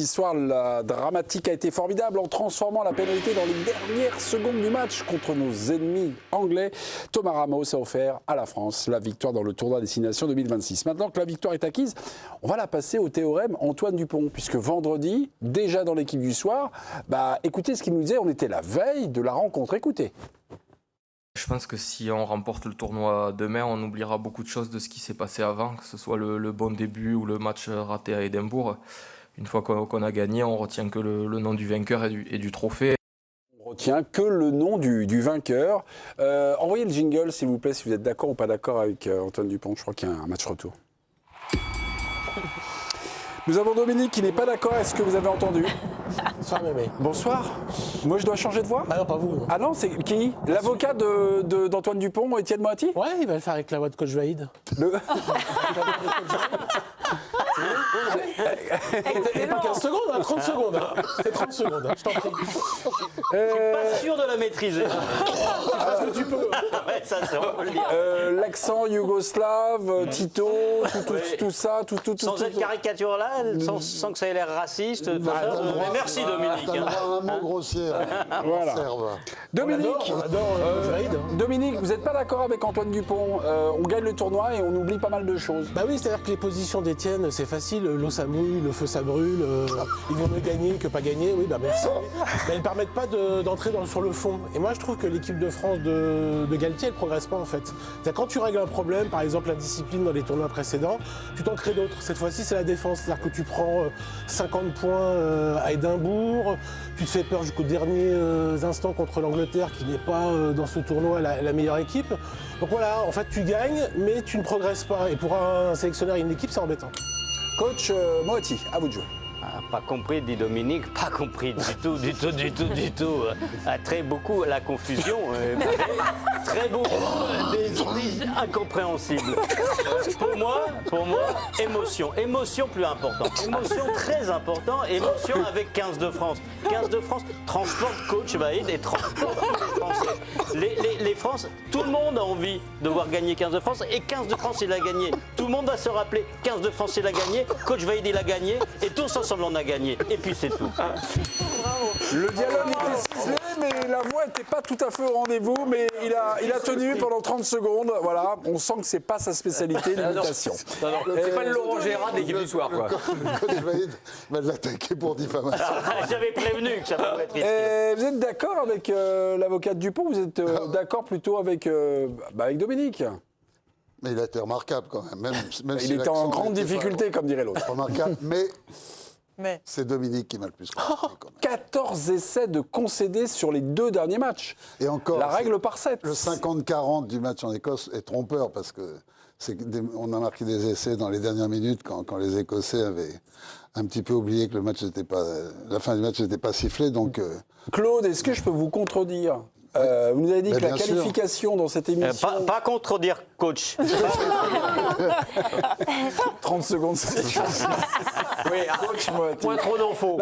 L'histoire, la dramatique a été formidable en transformant la pénalité dans les dernières secondes du match contre nos ennemis anglais. Thomas Ramos a offert à la France la victoire dans le tournoi Destination 2026. Maintenant que la victoire est acquise, on va la passer au théorème Antoine Dupont, puisque vendredi, déjà dans l'équipe du soir, écoutez ce qu'il nous disait, on était la veille de la rencontre. Écoutez. Je pense que si on remporte le tournoi demain, on oubliera beaucoup de choses de ce qui s'est passé avant, que ce soit le bon début ou le match raté à Édimbourg. Une fois qu'on a gagné, on retient que le nom du vainqueur et du trophée. On retient que le nom du vainqueur. Envoyez le jingle, s'il vous plaît, si vous êtes d'accord ou pas d'accord avec Antoine Dupont. Je crois qu'il y a un match retour. Nous avons Dominique qui n'est pas d'accord. Est-ce que vous avez entendu? Bonsoir, mémé. Bonsoir. Moi, je dois changer de voix? Ah non, pas vous. Non. Ah non, c'est qui? L'avocat d'Antoine Dupont, Étienne Moati? Ouais, il va le faire avec la voix de coach Vaïd. Et pas 15 secondes, hein, 30 secondes. Hein. C'est 30 secondes, hein, je t'en prie. Je suis pas sûr de la maîtriser. Parce que tu peux. Ouais, ça, on peut le dire. L'accent yougoslave, Tito, tout ça, tout. Sans cette caricature-là, sans que ça ait l'air raciste, tout ça. Mais merci Dominique. T'as le droit à un mot grossier. Voilà. Serve. Dominique, On adore coach Vaïd. Dominique, vous n'êtes pas d'accord avec Antoine Dupont? On gagne le tournoi et on oublie pas mal de choses. Bah oui, c'est-à-dire que les positions d'Étienne, c'est facile. L'eau ça mouille, le feu ça brûle. Ils vont mieux gagner que pas gagner. Oui, bah merci. Mais elles ne permettent pas d'entrer sur le fond. Et moi, je trouve que l'équipe de France de Galtier, elle ne progresse pas en fait. C'est-à-dire, quand tu règles un problème, par exemple la discipline dans les tournois précédents, tu t'en crées d'autres. Cette fois-ci, c'est la défense. C'est-à-dire que tu prends 50 points à Édimbourg, tu te fais peur jusqu'aux derniers instants contre l'Angleterre, qui n'est pas dans ce tournoi la meilleure équipe. Donc voilà, en fait, tu gagnes, mais tu ne progresses pas. Et pour un sélectionneur et une équipe, c'est embêtant. Coach Moati, à vous de jouer. Ah, pas compris, dit Dominique, pas compris du tout. Très beaucoup la confusion, très beaucoup des incompréhensibles. Pour moi, émotion plus importante. Émotion très important, émotion avec 15 de France. 15 de France transporte coach Vaïd et transporte les Français. Les France, tout le monde a envie de voir gagner 15 de France et 15 de France il a gagné. Tout le monde va se rappeler, 15 de France il a gagné, coach Vaïd il a gagné et tous ensemble on a gagné. Et puis c'est tout. Le dialogue était ciselé, mais la voix n'était pas tout à fait au rendez-vous, mais il a tenu pendant 30 secondes. Voilà, on sent que c'est pas sa spécialité, l'imitation. C'est pas le Laurent Gérard de l'équipe du soir, quoi. Le coach Vaïd va l'attaquer pour diffamation. J'avais prévenu que ça pouvait être risqué. Vous êtes d'accord avec l'avocat de Dupont? Vous êtes d'accord plutôt avec Dominique? Mais il a été remarquable quand même. Même Il si était en l'accent grande n'était pas difficulté, comme dirait l'autre. remarquable, mais c'est Dominique qui m'a le plus convaincu, quand même. 14 essais de concédés sur les 2 derniers matchs. Et encore, la règle par 7. Le 50-40 du match en Écosse est trompeur parce que on a marqué des essais dans les dernières minutes quand les Écossais avaient un petit peu oublié que la fin du match n'était pas sifflée. Donc, Claude, est-ce que je peux vous contredire? Vous nous avez dit que la qualification dans cette émission... Pas contredire coach. 30 secondes, c'est oui, coach, moi. Point trop d'infos.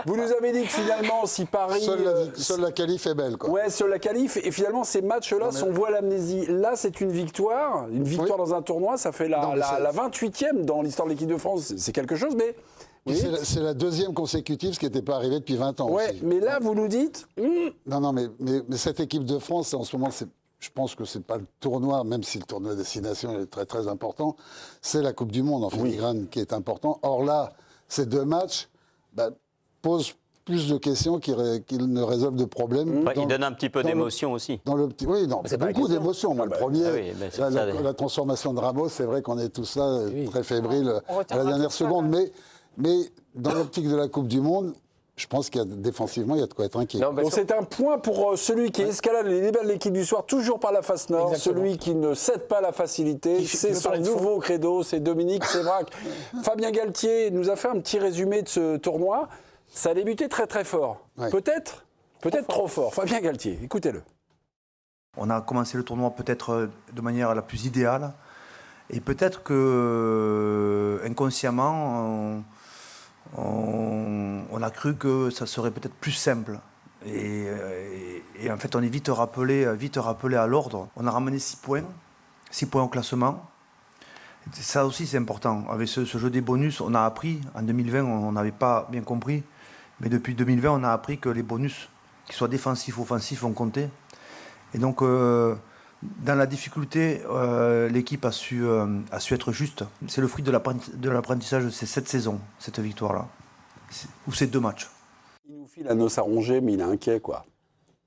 Vous nous avez dit que finalement, si Paris... Seule la qualif est belle, quoi. Ouais, seule la qualif. Et finalement, ces matchs-là sont voués à l'amnésie. Là, c'est une victoire. Une victoire dans un tournoi, ça fait la 28e dans l'histoire de l'équipe de France. C'est quelque chose, mais... Oui. C'est la deuxième consécutive, ce qui n'était pas arrivé depuis 20 ans. Ouais, aussi. mais là, vous nous dites... Non, mais cette équipe de France, en ce moment, je pense que c'est pas le tournoi, même si le tournoi destination est très très important, c'est la Coupe du Monde en filigrane qui est important. Or là, ces 2 matchs posent plus de questions qu'ils ne résolvent de problèmes. Il donne un petit peu d'émotion aussi. Oui, non, c'est beaucoup d'émotion. Moi, le premier, la transformation de Ramos, c'est vrai qu'on est tous là très fébriles à la dernière seconde, mais dans l'optique de la Coupe du Monde, je pense qu'il y a défensivement, il y a de quoi être inquiet. Donc c'est un point pour celui qui escalade les débats de l'équipe du soir, toujours par la face nord. Exactement. Celui qui ne cède pas la facilité. C'est son nouveau credo, c'est Dominique Sévrac. Fabien Galtier nous a fait un petit résumé de ce tournoi. Ça a débuté très très fort. Ouais. Peut-être trop fort. Fabien Galtier, écoutez-le. On a commencé le tournoi peut-être de manière la plus idéale. Et peut-être que inconsciemment, on a cru que ça serait peut-être plus simple. Et en fait, on est vite rappelé à l'ordre. On a ramené 6 points au classement. Ça aussi, c'est important. Avec ce jeu des bonus, on a appris. En 2020, on n'avait pas bien compris. Mais depuis 2020, on a appris que les bonus, qu'ils soient défensifs ou offensifs, ont compté. Et donc, dans la difficulté, l'équipe a su être juste. C'est le fruit de l'apprentissage de cette saison, cette victoire-là. Ou ces 2 matchs. Il nous file la noce à ronger, mais il est inquiet, quoi.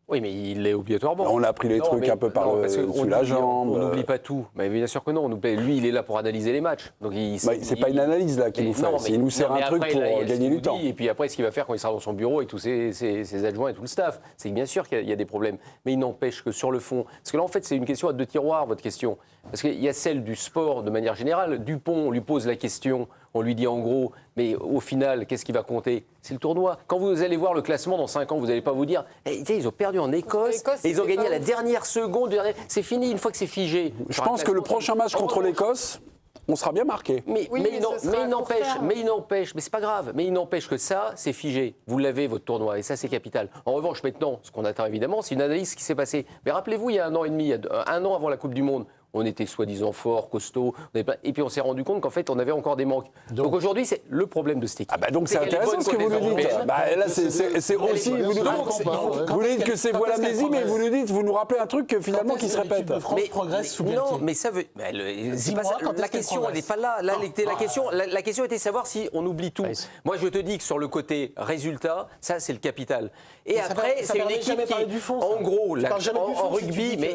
Oui, mais il l'est obligatoirement. On a pris les trucs un peu par sous la jambe. On n'oublie pas tout. Mais bien sûr que non. Lui, il est là pour analyser les matchs. Donc c'est pas une analyse là qu'il nous fait. Il nous sert un truc pour gagner du temps. Et puis après, ce qu'il va faire quand il sera dans son bureau et tous ses adjoints et tout le staff, c'est que bien sûr qu'il y a des problèmes. Mais il n'empêche que sur le fond, parce que là en fait c'est une question à 2 tiroirs, votre question. Parce qu'il y a celle du sport de manière générale. Dupont, on lui pose la question. On lui dit en gros, mais au final, qu'est-ce qui va compter? C'est le tournoi. Quand vous allez voir le classement dans 5 ans, vous n'allez pas vous dire ils ont perdu en Écosse et ils ont gagné à la dernière seconde. C'est fini une fois que c'est figé. Je pense que le prochain match contre l'Écosse, on sera bien marqué. Mais il n'empêche, mais c'est pas grave, mais il n'empêche que ça, c'est figé. Vous l'avez, votre tournoi, et ça, c'est capital. En revanche, maintenant, ce qu'on attend évidemment, c'est une analyse qui s'est passée. Mais rappelez-vous, il y a 1 an et demi, un an avant la Coupe du Monde, on était soi-disant fort, costaud, et puis on s'est rendu compte qu'en fait, on avait encore des manques. Donc aujourd'hui, c'est le problème de cette équipe. Ah bah donc c'est intéressant ce que vous nous dites. Bah là, c'est aussi, vous nous dites que c'est voie l'amnésie, mais vous nous dites, vous nous rappelez un truc finalement qui se répète. Non, mais ça veut. La question, elle n'est pas là. La question était de savoir si on oublie tout. Moi, je te dis que sur le côté résultat, ça, c'est le capital. Et après, c'est une équipe qui, en gros,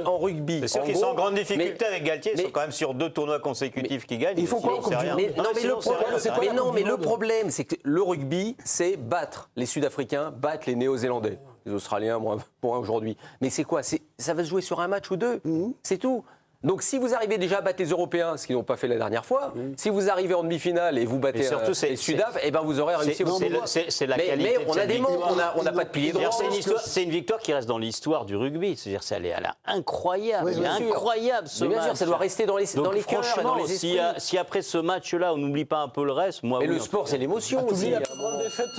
en rugby. C'est sûr qu'ils sont en grande difficulté avec Galtier. Ils sont quand même sur 2 tournois consécutifs qui gagnent. Ils font quoi comme le problème, c'est que le rugby, c'est battre les Sud-Africains, battre les Néo-Zélandais. Les Australiens, moins aujourd'hui. Mais c'est quoi? Ça va se jouer sur un match ou 2. C'est tout. Donc si vous arrivez déjà à battre les Européens, ce qu'ils n'ont pas fait la dernière fois, si vous arrivez en demi-finale et vous battez les Sudaf, et ben vous aurez réussi votre tournoi. C'est la qualité. Mais on a des manques, on n'a pas de pilier droit. C'est une victoire qui reste dans l'histoire du rugby. C'est-à-dire, elle est incroyable. Oui, incroyable ce match. Bien sûr, ça doit rester dans les cœurs et dans les esprits. Si après ce match-là, on n'oublie pas un peu le reste, moi. Mais le sport, c'est l'émotion aussi. La plus grande défaite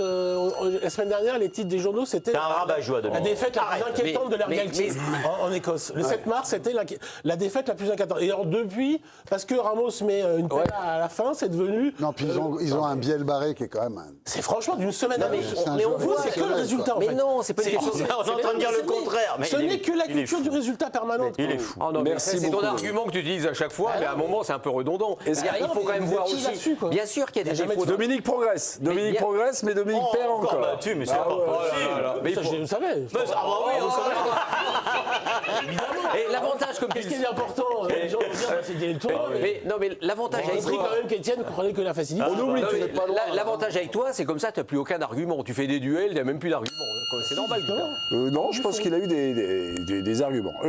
la semaine dernière, les titres des journaux, c'était un rabat-joie de la défaite la plus inquiétante de l'ère Galtier en Écosse. Le 7 mars, c'était la défaite la plus inquiétante. Et alors depuis, parce que Ramos met une pelle à la fin, c'est devenu. Non, puis ils ont un biel barré qui est quand même. C'est franchement d'une semaine à l'autre. Mais on voit, c'est que le résultat. Mais non, c'est pas une question. On est en train de dire le contraire. Ce n'est que la culture du résultat permanente. Il est fou. Merci beaucoup. C'est ton argument que tu utilises à chaque fois, mais à un moment, c'est un peu redondant. Il faut quand même voir aussi. Bien sûr qu'il y a des défauts. Dominique progresse, mais Dominique perd encore. Battu, mais c'est pas possible. Mais je le savais. Et l'avantage, comme qu'est-ce qui est important? Les gens vont dire, c'est gagner le tour. Mais l'avantage avec toi, quand même qu'Étienne comprenait que la facilité. On oublie, tu n'es pas loin. L'avantage avec toi, c'est comme ça, tu n'as plus aucun argument. Tu fais des duels, il n'y a même plus d'arguments. C'est normal. Non, je pense qu'il a eu des arguments.